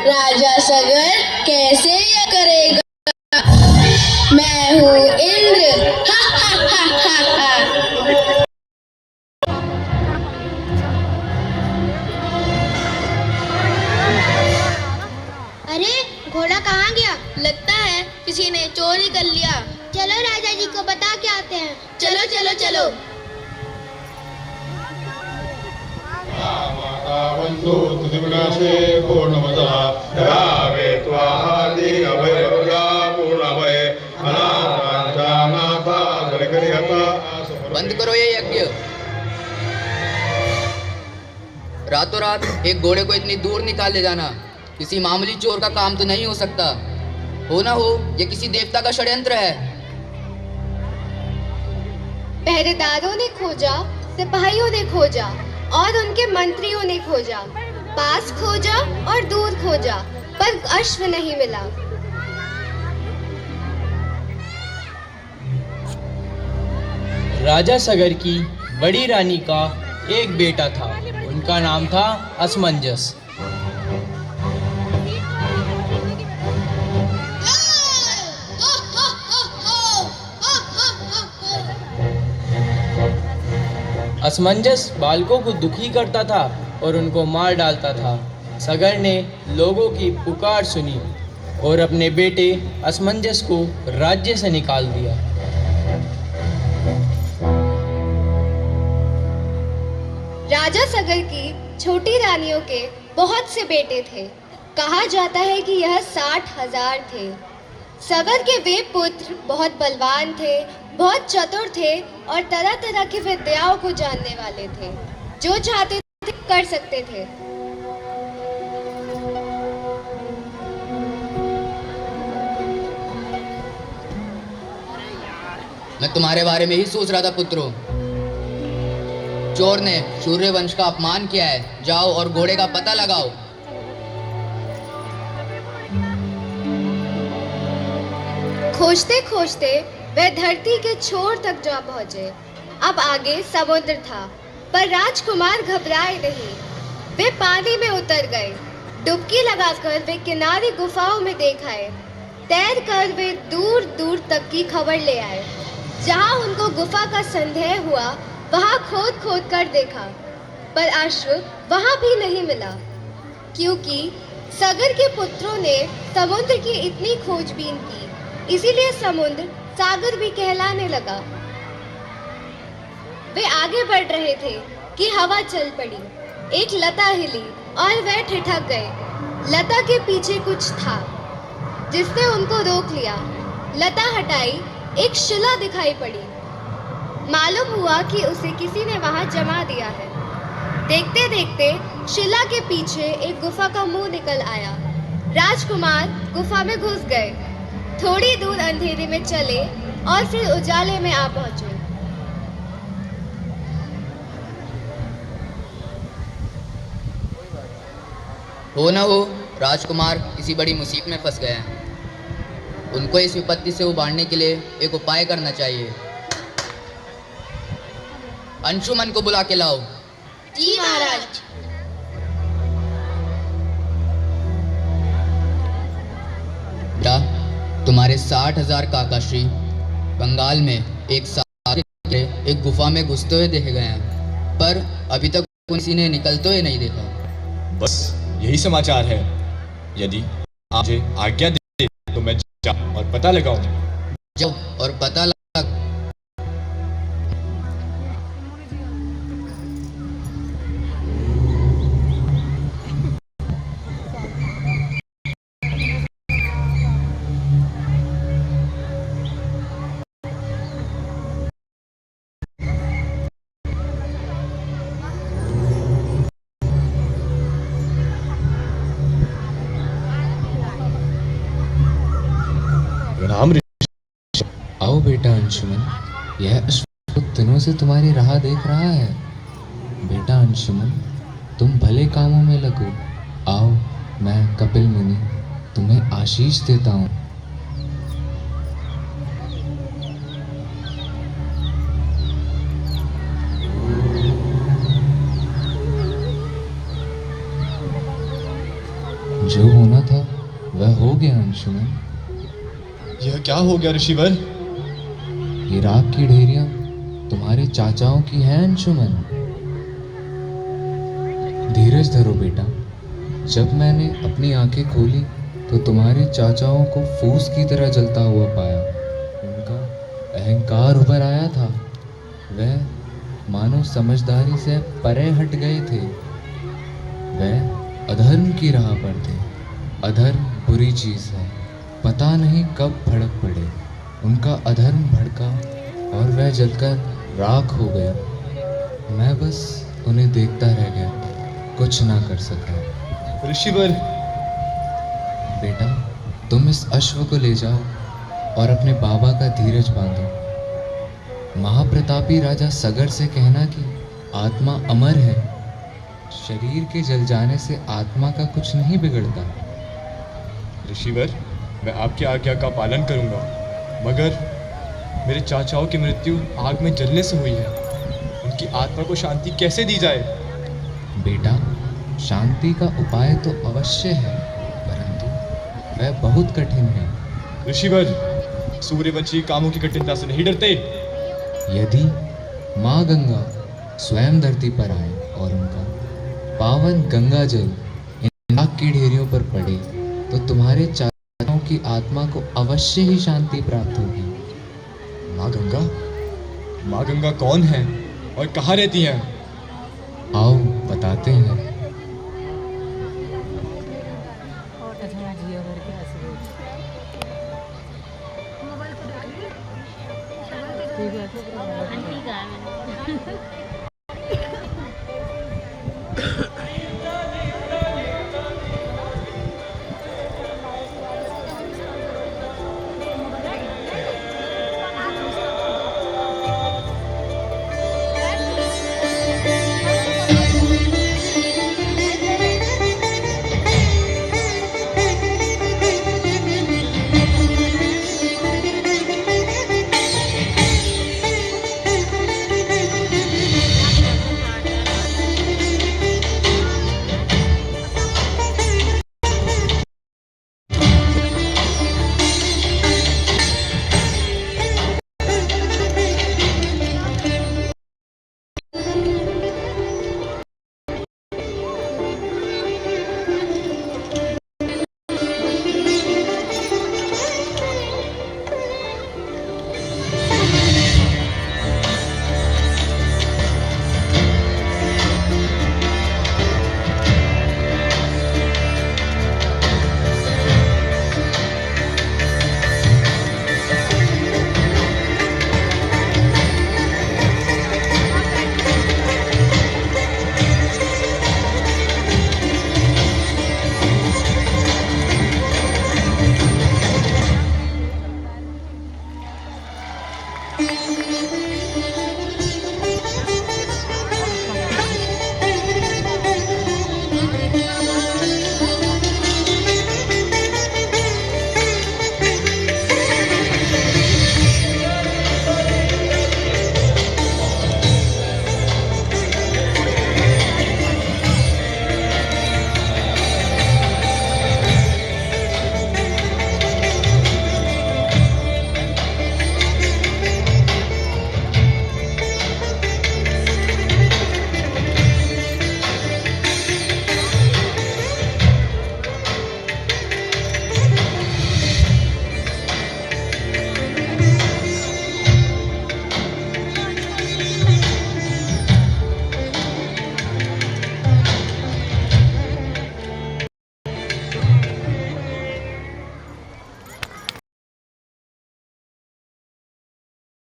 राजा सगर कैसे यह करेगा? मैं हूँ इंद्र। हा हा हा हा हा। अरे घोड़ा कहाँ गया? लगता है किसी ने चोरी कर लिया। चलो राजा जी को बता के आते हैं। चलो चलो चलो। वंदो तुतिविनाशे पूर्णमतः धावे त्वाहादि अभयवर्गा पूर्णमय अनाथानाथा दरिकरिहता। बंद करो ये यज्ञ। रातों रात एक घोड़े को इतनी दूर निकाल ले जाना किसी मामूली चोर का काम तो नहीं हो सकता। हो ना हो ये किसी देवता का षड्यंत्र है। पहरेदारों ने खोजा, सिपाहियों ने खोजा और उनके मंत्रियों ने खोजा, पास खोजा और दूर खोजा, पर अश्व नहीं मिला। राजा सगर की बड़ी रानी का एक बेटा था। उनका नाम था असमंजस। असमंजस बालकों को दुखी करता था और उनको मार डालता था। सगर ने लोगों की पुकार सुनी और अपने बेटे असमंजस को राज्य से निकाल दिया। राजा सगर की छोटी रानियों के बहुत से बेटे थे। कहा जाता है कि यह 60,000 थे। सगर के वे पुत्र बहुत बलवान थे, बहुत चतुर थे और तरह तरह की विद्याओं को जानने वाले थे। जो चाहते थे कर सकते थे। मैं तुम्हारे बारे में ही सोच रहा था पुत्रों। चोर ने सूर्यवंश का अपमान किया है। जाओ और घोड़े का पता लगाओ। खोजते खोजते वे धरती के छोर तक जा पहुंचे। अब आगे समुद्र था, पर राजकुमार घबराए नहीं। वे पानी में उतर गए। डुबकी लगाकर वे किनारे गुफाओं में देख आए। तैर कर वे दूर दूर तक की खबर ले आए। जहां उनको गुफा का संदेह हुआ वहां खोद खोद कर देखा, पर अश्व वहां भी नहीं मिला, क्योंकि सगर के पुत्रों ने समुद्र की इतनी खोजबीन की। इसीलिए समुद्र सागर भी कहलाने लगा। वे आगे बढ़ रहे थे कि हवा चल पड़ी। एक लता हिली और वे ठिठक गए। लता के पीछे कुछ था जिसने उनको रोक लिया। लता हटाई, एक शिला दिखाई पड़ी। मालूम हुआ कि उसे किसी ने वहां जमा दिया है। देखते देखते शिला के पीछे एक गुफा का मुंह निकल आया। राजकुमार गुफा में घुस गए। थोड़ी दूर अंधेरे में चले और फिर उजाले में आ पहुंचे। हो ना हो राजकुमार किसी बड़ी मुसीबत में फंस गए हैं। उनको इस विपत्ति से उबारने के लिए एक उपाय करना चाहिए। अंशुमन को बुला के लाओ। जी महाराज। बेटा, तुम्हारे 60,000 काकाश्री बंगाल में एक गुफा में घुसते हुए देखे गए हैं, पर अभी तक किसी ने निकलते हुए नहीं देखा। बस यही समाचार है। यदि आप मुझे आज्ञा दे तो मैं जाऊं और पता लगाऊं। जाओ और पता लगा। राम आओ बेटा अंशुमन, यह अश्व दिनों से तुम्हारी राह देख रहा है। बेटा अंशुमन, तुम भले कामों में लगो। आओ, मैं कपिल मुनि तुम्हें आशीष देता हूँ। जो होना था वह हो गया अंशुमन। यह क्या हो गया ऋषिवर? ये राख की ढेरियां तुम्हारे चाचाओं की हैं अंशुमन। धीरज धरो बेटा। जब मैंने अपनी आंखें खोली तो तुम्हारे चाचाओं को फूस की तरह जलता हुआ पाया। उनका अहंकार उभर आया था। वह मानो समझदारी से परे हट गए थे। वह अधर्म की राह पर थे। अधर्म बुरी चीज है, पता नहीं कब भड़क पड़े। उनका अधर्म भड़का और वह जलकर राख हो गए। मैं बस उन्हें देखता रह गया, कुछ ना कर सका। ऋषिवर, बेटा, तुम इस अश्व को ले जाओ और अपने बाबा का धीरज बांधो। महाप्रतापी राजा सगर से कहना कि आत्मा अमर है। शरीर के जल जाने से आत्मा का कुछ नहीं बिगड़ता। ऋषिवर, मैं आपकी आज्ञा का पालन करूंगा, मगर मेरे चाचाओं की मृत्यु आग में जलने से हुई है। उनकी आत्मा को शांति कैसे दी जाए? बेटा, शांति का उपाय तो अवश्य है, परंतु वह बहुत कठिन है। ऋषिवर, सूर्यवंशी कामों की कठिनता से नहीं डरते? यदि माँ गंगा स्वयं धरती पर आए और उनका पावन गंगा जल इन आग की ढेरियों पर पड़े तो तुम्हारे चाचाओं की आत्मा को अवश्य ही शांति प्राप्त होगी। माँ गंगा? माँ गंगा कौन है और कहाँ रहती हैं? आओ बताते हैं। ठीक है